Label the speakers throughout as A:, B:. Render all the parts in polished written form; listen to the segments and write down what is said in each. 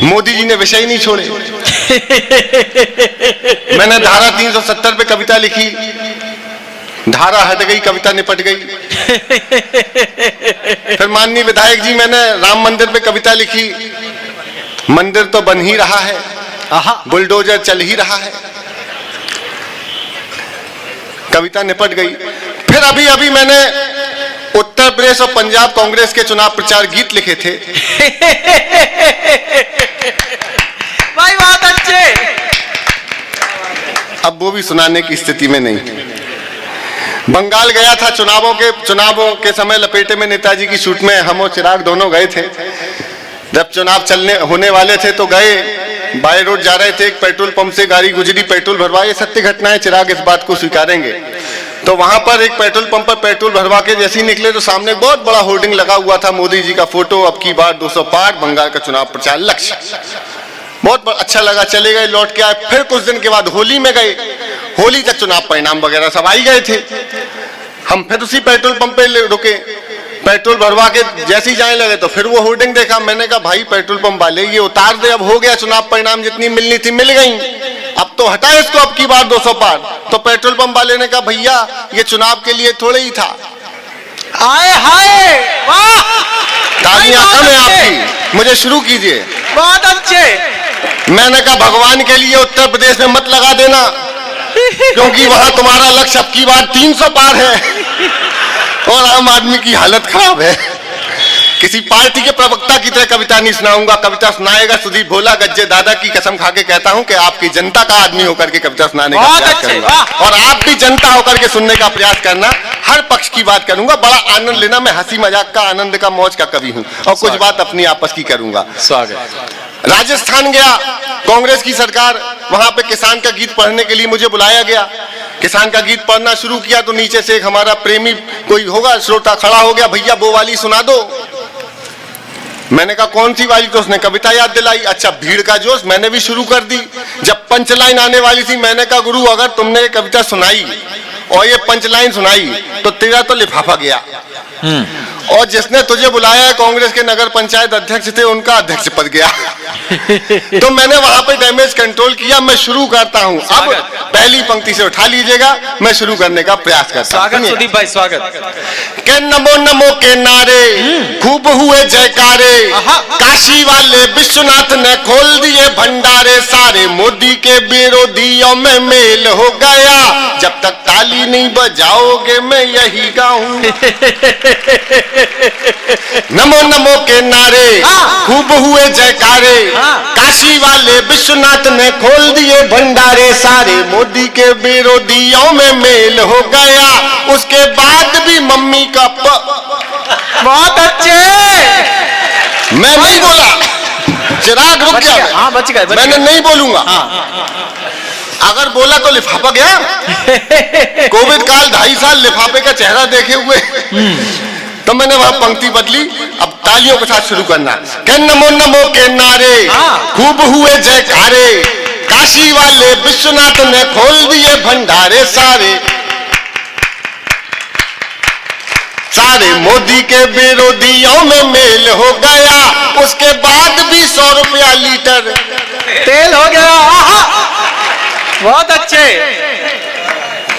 A: मोदी जी ने विषय नहीं छोड़े। मैंने धारा 370 पे कविता लिखी, धारा हट गई, कविता निपट गई। फिर माननीय विधायक जी, मैंने राम मंदिर पे कविता लिखी, मंदिर तो बन ही रहा है, बुलडोजर चल ही रहा है, कविता निपट गई। फिर अभी अभी मैंने उत्तर प्रदेश और पंजाब कांग्रेस के चुनाव प्रचार गीत लिखे थे।
B: भाई बहुत अच्छे।
A: अब वो भी सुनाने की स्थिति में नहीं। बंगाल गया था, चुनावों के समय लपेटे में नेताजी की शूट में हम और चिराग दोनों गए थे। जब चुनाव होने वाले थे तो गए, बाय रोड जा रहे थे, एक पेट्रोल पंप से गाड़ी गुजरी, पेट्रोल भरवा, ये सत्य घटना है, चिराग इस बात को स्वीकारेंगे। तो वहां पर एक पेट्रोल पंप पर पेट्रोल भरवा के जैसे ही निकले तो सामने बहुत बड़ा होर्डिंग लगा हुआ था, मोदी जी का फोटो, अब की बार 200 पार, बंगाल का चुनाव प्रचार लक्ष्य। बहुत अच्छा लगा, चले गए, लौट के आए। फिर कुछ दिन के बाद होली में गए, होली तक चुनाव परिणाम वगैरह सब आई गए थे। हम फिर उसी पेट्रोल पंप पे रुके, पेट्रोल भरवा के जैसे ही जाने लगे तो फिर वो होर्डिंग देखा। मैंने कहा भाई पेट्रोल पंप वाले ये उतार दे, अब हो गया, चुनाव परिणाम जितनी मिलनी थी मिल गई, अब तो हटा इसको, अब की बार 200 पार। तो पेट्रोल पंप वाले ने कहा भैया ये चुनाव के लिए थोड़े ही था।
B: आए हाय, वाह,
A: तालियां कम है आपकी, मुझे शुरू कीजिए।
B: बहुत अच्छे।
A: मैंने कहा भगवान के लिए उत्तर प्रदेश में मत लगा देना, क्योंकि वहां तुम्हारा लक्ष्य अब की बार 300 पार है और आम आदमी की हालत खराब है। किसी पार्टी के प्रवक्ता की तरह कविता नहीं सुनाऊंगा, कविता सुनाएगा सुदीप भोला। गज्जे दादा की कसम खा के कहता हूं कि आपकी जनता का आदमी होकर के कविता सुनाने का प्रयास करूंगा, और आप भी जनता होकर के सुनने का प्रयास करना। हर पक्ष की बात करूंगा, बड़ा आनंद लेना। मैं हंसी मजाक का, आनंद का, मौज का कवि हूं, और कुछ बात अपनी आपस की करूंगा।
B: स्वागत।
A: राजस्थान गया, कांग्रेस की सरकार, वहां पे किसान का गीत पढ़ने के लिए मुझे बुलाया गया। किसान का गीत पढ़ना शुरू किया तो नीचे से एक हमारा प्रेमी कोई होगा श्रोता खड़ा हो गया, भैया वो वाली सुना दो। मैंने कहा कौन सी वाली? तो उसने कविता याद दिलाई। अच्छा, भीड़ का जोश, मैंने भी शुरू कर दी। जब पंच लाइन आने वाली थी मैंने कहा गुरु अगर तुमने ये कविता सुनाई और ये पंच लाइन सुनाई तो तेरा तो लिफाफा गया। और जिसने तुझे बुलाया है कांग्रेस के नगर पंचायत अध्यक्ष थे, उनका अध्यक्ष पद गया। तो मैंने वहां पे डैमेज कंट्रोल किया। मैं शुरू करता हूं, अब पहली पंक्ति से उठा लीजिएगा, मैं शुरू करने का प्रयास करता हूं।
B: स्वागत सुदीप भाई, स्वागत।
A: के नमो नमो के नारे खूब हुए जयकारे, काशी वाले विश्वनाथ ने खोल दिए भंडारे, सारे मोदी के विरोधियों में मेल हो गया, जब तक ताली नहीं बजाओगे मैं यही गाऊं। नमो नमो के नारे खूब हुए जयकारे, काशी वाले विश्वनाथ ने खोल दिए भंडारे, सारे मोदी के विरोधियों में मेल हो गया, उसके बाद भी मम्मी का
B: बहुत अच्छे।
A: मैं नहीं बोला, चिराग रुक गया।
B: हाँ बच गए,
A: मैंने नहीं बोलूंगा। अगर बोला तो लिफाफा गया। कोविड काल 2.5 साल लिफाफे का चेहरा देखे हुए, तो मैंने वहां पंक्ति बदली। अब तालियों के साथ शुरू करना। के नमो नमो के नारे खूब हुए जयकारे, काशी वाले विश्वनाथ ने खोल दिए भंडारे, सारे मोदी के विरोधियों में मेल हो गया, उसके बाद भी 100 रुपया लीटर
B: तेल हो गया। बहुत अच्छे।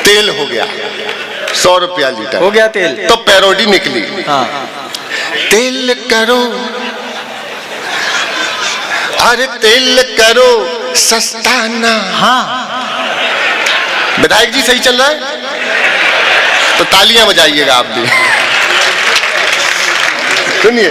A: तेल हो गया 100 रुपया लीटर
B: हो गया तेल।
A: तो पैरोडी निकली। तेल करो, अरे तेल करो सस्ता ना। विधायक जी सही चल रहा है तो तालियां बजाइएगा आप भी। सुनिए,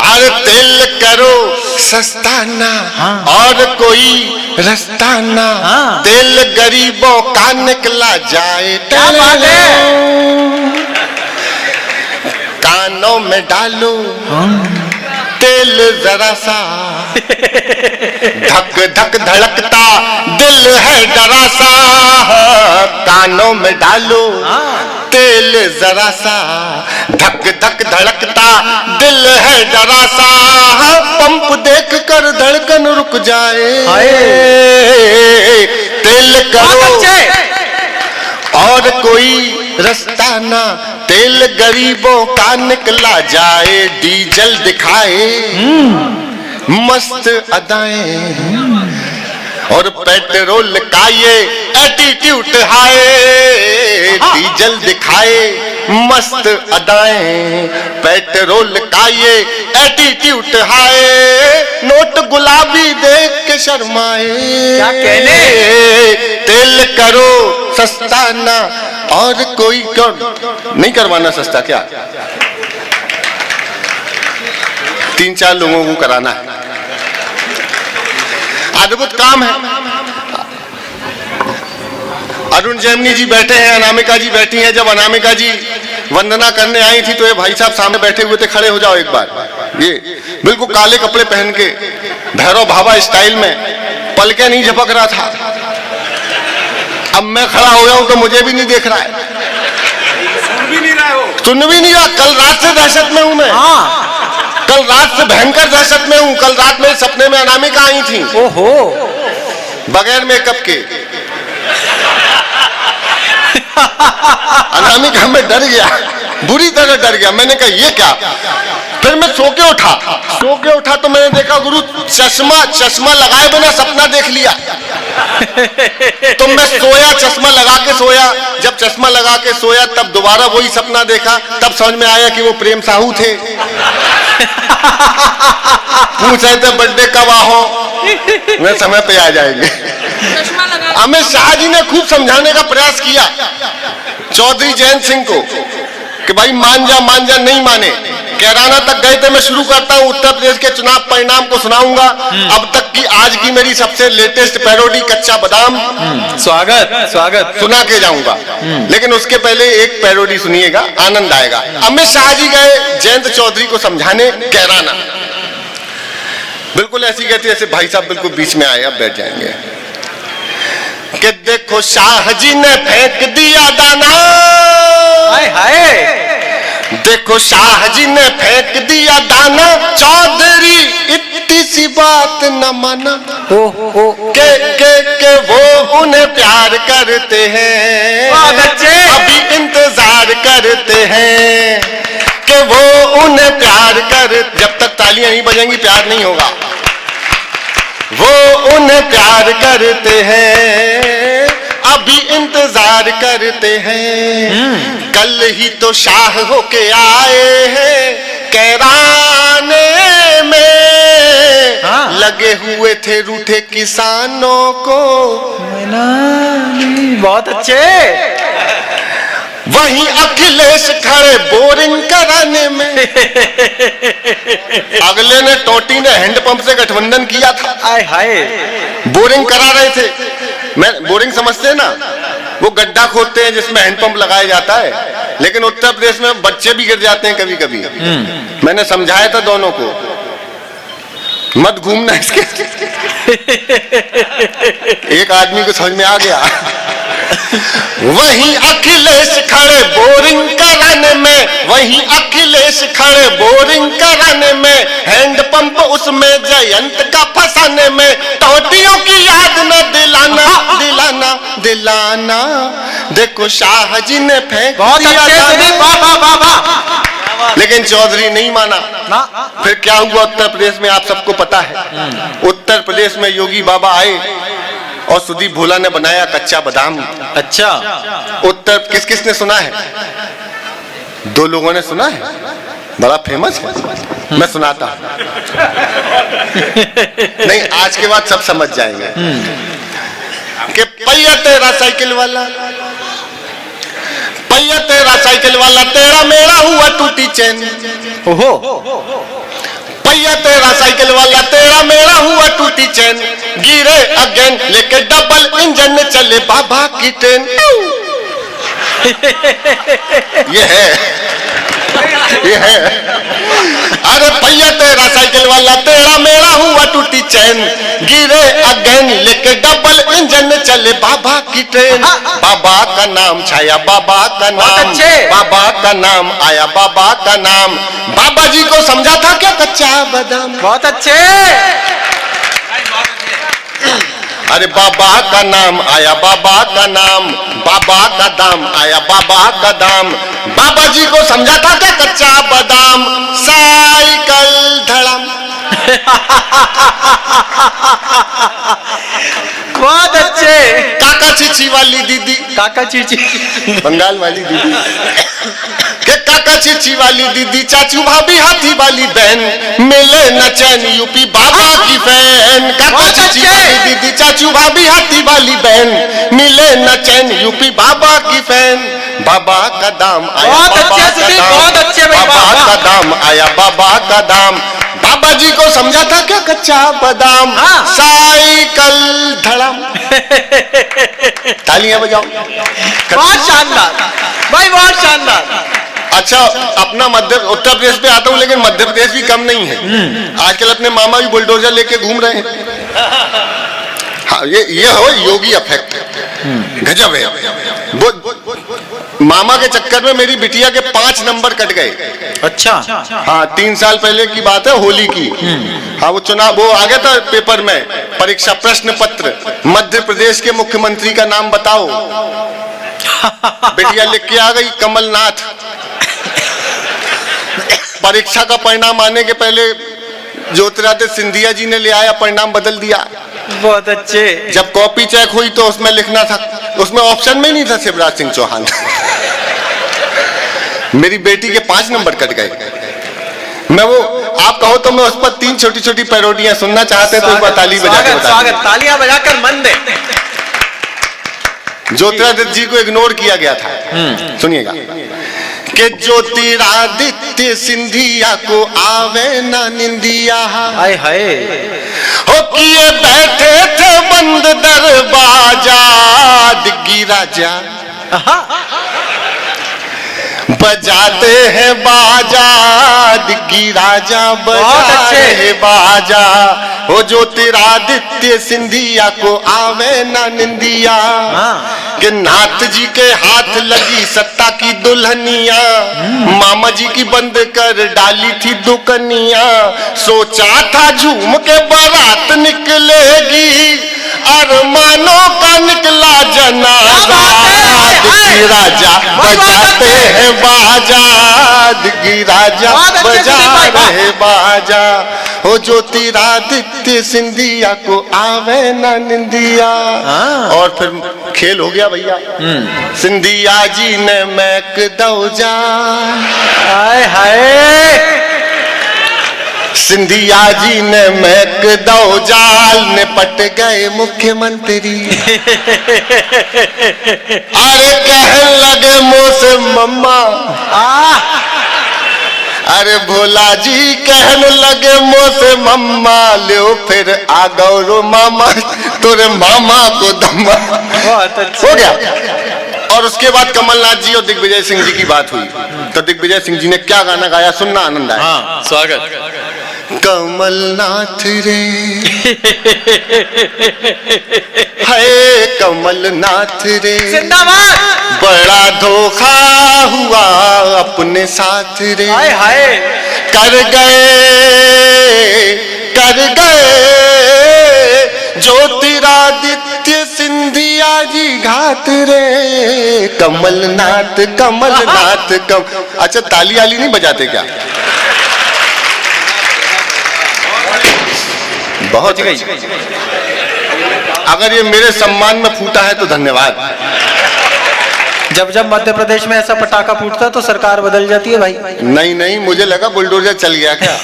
A: अरे तेल करो सस्ता ना और कोई रास्ता ना, तेल गरीबों का निकला जाए।
B: क्या बात है?
A: कानों में डालो तेल जरा सा, धक धक धड़कता दिल है जरा सा, कानों में डालो तेल जरा सा, धक धक धड़कता दिल है जरा सा, पंप देख कर धड़कन रुक जाए। तेल करो और कोई रास्ता ना, तेल गरीबों का निकला जाए, डीजल दिखाए मस्त अदाएं और पेट्रोल का ये एटीट्यूड हाय, डीजल दिखाए मस्त अदाएं, पेट्रोल का ये एटीट्यूड हाय, नोट गुलाबी देख के शर्माए,
B: क्या कहने?
A: तेल करो सस्ता ना और कोई क्यों नहीं करवाना सस्ता, क्या 3-4 लोगों को कराना है, अद्भुत काम है। अरुण जैमिनी जी बैठे हैं, अनामिका जी बैठी हैं। जब अनामिका जी वंदना करने आई थी तो ये भाई साहब सामने बैठे हुए थे, खड़े हो जाओ एक बार। ये बिल्कुल काले कपड़े पहन के भैरव बाबा स्टाइल में, पलके नहीं झपक रहा था। अब मैं खड़ा हो गया हूं तो मुझे भी नहीं देख रहा है, सुन भी नहीं रहा। कल रात से दहशत में हूं मैं, कल रात से भयंकर दहशत में हूं। कल रात मेरे सपने में अनामिका आई थी,
B: ओहो,
A: बगैर मेकअप के। अनामिका में डर गया, बुरी तरह डर गया। मैंने कहा ये क्या? फिर मैं सो के उठा तो मैंने देखा गुरु चश्मा लगाए बिना सपना देख लिया। तो मैं सोया, चश्मा लगा के सोया। जब चश्मा लगा के सोया तब दोबारा वही सपना देखा। तब समझ में आया कि वो प्रेम साहू थे। पूछ रहे थे बर्थडे कब आओ, मैं समय पे आ जाएंगे। अमित शाह जी ने खूब समझाने का प्रयास किया चौधरी जयंत सिंह को कि भाई मान जा, नहीं माने। कैराना तक गए थे। मैं शुरू करता हूं, उत्तर प्रदेश के चुनाव परिणाम को सुनाऊंगा। अब तक की आज की मेरी सबसे लेटेस्ट पैरोडी कच्चा बादाम।
B: स्वागत
A: सुना के जाऊंगा, लेकिन उसके पहले एक पैरोडी सुनिएगा, आनंद आएगा। अमित शाह जी गए जयंत चौधरी को समझाने कैराना। बिल्कुल ऐसी कहती ऐसे भाई साहब बिल्कुल बीच में आए, अब बैठ जाएंगे कि देखो शाह जी ने फेंक दिया दाना,
B: हाय हाय,
A: देखो शाह जी ने फेंक दिया दाना, चौधरी इतनी सी बात न माना। के वो उन्हें प्यार करते हैं, अभी इंतजार करते हैं कि वो उन्हें प्यार कर। जब तक तालियां नहीं बजेंगी प्यार नहीं होगा। वो उन्हें प्यार करते हैं, अभी इंतजार करते हैं। कल ही तो शाह होके आए हैं कैराने में, लगे हुए थे रूठे किसानों को।
B: बहुत अच्छे।
A: वहीं अखिलेश खड़े बोरिंग कराने में। अगले ने टोटी ने हैंडपंप से गठबंधन किया था,
B: हाय हाय,
A: बोरिंग करा रहे थे। मैं बोरिंग समझते हैं ना, वो गड्ढा खोदते हैं जिसमें हैंडपंप लगाया जाता है। लेकिन उत्तर प्रदेश में बच्चे भी गिर जाते हैं कभी कभी। मैंने समझाया था दोनों को, मत घूमना इसके। एक आदमी को समझ में आ गया। वहीं अखिलेश खड़े बोरिंग कराने में, वहीं अखिलेश खड़े बोरिंग कराने में, हैंडपंप उसमें जयंत का फंसाने में। टोटियों की याद न दिलाना, दिलाना दिलाना, देखो शाह जी ने फेंक दिया दाना। लेकिन चौधरी नहीं माना। फिर क्या हुआ उत्तर प्रदेश में आप सबको पता है। उत्तर प्रदेश में योगी बाबा आए और सुदीप भोला ने बनाया कच्चा बादाम।
B: अच्छा,
A: उत्तर किसने सुना है? 2 लोगों ने सुना है, बड़ा फेमस है। मैं सुनाता नहीं, आज के बाद सब समझ जाएंगे कि पहिया तेरा साइकिल वाला, पहिया तेरा साइकिल वाला, तेरा मेरा हुआ टूटी चैन।
B: ओहो,
A: पहिया तेरा साइकिल वाला, तेरा मेरा हुआ टूटी चैन, गिरे अगेन लेके डबल इंजन चले बाबा की ट्रेन। ये है। अरे पहिया तेरा साइकिल वाला, तेरा मेरा हुआ टूटी चैन, गिरे अगेन लेके डबल इंजन चले बाबा की ट्रेन। बाबा का नाम छाया, बाबा का नाम, बाबा का नाम आया, बाबा का नाम। बाबा जी को समझा था क्या कच्चा बादाम?
B: बहुत अच्छे।
A: अरे बाबा का नाम आया, बाबा का नाम, बाबा का दाम आया, बाबा का दाम। बाबा जी को समझा था क्या कच्चा बादाम? साइकिल धड़म।
B: बहुत अच्छे।
A: काका चीची वाली दीदी,
B: काका चीची,
A: बंगाल वाली दीदी के काका चीची वाली दीदी, चाचू भाभी हाथी वाली बहन, मिले न चैन यूपी बाबा की फैन। काका चीची वाली दीदी, चाचू भाभी हाथी वाली बहन, मिले न चैन यूपी बाबा की फैन। बाबा का दाम आया,
B: बहुत
A: बाबा
B: अच्छे
A: का
B: सुधीर,
A: दाम,
B: बहुत अच्छे भाई,
A: बाबा
B: वाह,
A: का दाम आया, बाबा का दाम। बाबा जी को समझा था क्या कच्चा बादाम,
B: हाँ।
A: साइकिल धड़ाम। तालियां बजाओ।
B: बहुत शानदार भाई, बहुत शानदार।
A: अच्छा, अपना मध्य उत्तर प्रदेश पे आता हूँ, लेकिन मध्य प्रदेश भी कम नहीं है। आजकल अपने मामा भी बुलडोजर लेके घूम रहे हैं। हाँ, ये हो योगी इफेक्ट, गजब है। मामा के चक्कर में मेरी बिटिया के 5 नंबर कट गए।
B: अच्छा,
A: हाँ, 3 साल पहले की बात है, होली की। हाँ, वो चुनाव वो आ गया था पेपर में, परीक्षा प्रश्न पत्र, मध्य प्रदेश के मुख्यमंत्री का नाम बताओ। बिटिया लिख के आ गई कमलनाथ। परीक्षा का परिणाम आने के पहले ज्योतिरादित्य सिंधिया जी ने ले आया, परिणाम बदल दिया।
B: बहुत अच्छे।
A: जब कॉपी चेक हुई तो उसमें लिखना था, उसमें ऑप्शन में ही नहीं था शिवराज सिंह चौहान। मेरी बेटी के 5 नंबर कट गए। मैं वो, आप कहो तो मैं उस पर 3 छोटी छोटी पैरोडियां सुनना चाहते तो एक बार ताली बजा के बता
B: स्वागत, तालियां बजाकर मन दे।
A: ज्योतिरादित्य जी को इग्नोर किया गया था। सुनिएगा कि ज्योतिरादित्य सिंधिया को आवे ना निंदिया,
B: हाय हाय,
A: हो किए बैठे थे बंद दरवाजा, दिग्गी राजा बजाते हैं बाजा, दिग्गी राजा बजाते हैं बाजा। हो ज्योतिरादित्य सिंधिया को आवे ना निंदिया, कि नाथ जी के हाथ लगी सत्ता की दुल्हनिया, मामा जी की बंद कर डाली थी दुकनिया। सोचा था झूम के बारात निकलेगी, अरमानों का निकला जनाजा, दिग्गी राजा बजाते हैं बाजा, दिग्गी राजा बजा रहे बाजा। हो ज्योतिरादित्य सिंधिया को आवे ना निंदिया। और फिर खेल हो गया भैया। सिंधिया जी ने मैक दौजा,
B: हाय हाय,
A: सिंधिया जी ने मैक दौजाल ने पट गए मुख्यमंत्री। अरे कहने लगे मुंह से मम्मा, अरे भोला जी कहने लगे मुंह से मम्मा, ले फिर आ गौरो मामा, तोरे मामा को दम्मा।
B: बहुत अच्छे।
A: हो गया। और उसके बाद कमलनाथ जी और दिग्विजय सिंह जी की बात हुई, तो दिग्विजय सिंह जी ने क्या गाना गाया, सुनना आनंद आया।
B: हाँ, स्वागत।
A: कमलनाथ रे, हाय कमलनाथ रे,
B: जिंदाबाद।
A: बड़ा धोखा हुआ अपने साथ रे।
B: हाय हाय,
A: कर गए ज्योतिरादित्य सिंधिया जी घात रे। कमलनाथ कमलनाथ अच्छा, ताली आली नहीं बजाते क्या? बहुत
B: गई।
A: अगर ये मेरे सम्मान में फूटा है तो धन्यवाद।
B: जब जब मध्य प्रदेश में ऐसा पटाखा फूटता है तो सरकार बदल जाती है भाई।
A: नहीं नहीं, मुझे लगा बुलडोजर चल गया क्या।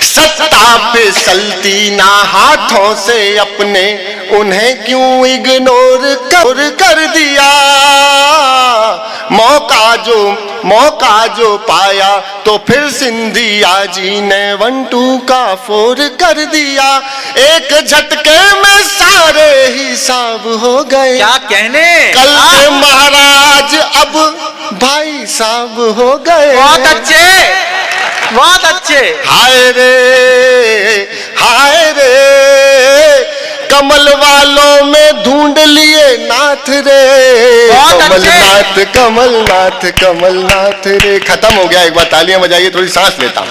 A: सत्ता पे चलती ना हाथों से अपने, उन्हें क्यों इग्नोर कर दिया। मौका जो पाया तो फिर सिंधिया जी ने 1-2 का 4 कर दिया। एक झटके में सारे हिसाब हो गए।
B: क्या कहने,
A: कल से महाराज अब भाई साहब हो गए।
B: बहुत अच्छे, बहुत अच्छे।
A: हाय रे कमल वालों में ढूंढ लिए नाथ रे। कमलनाथ कमलनाथ कमलनाथ रे। खत्म हो गया, एक बार तालियां बजाइए, थोड़ी सांस लेता हूं।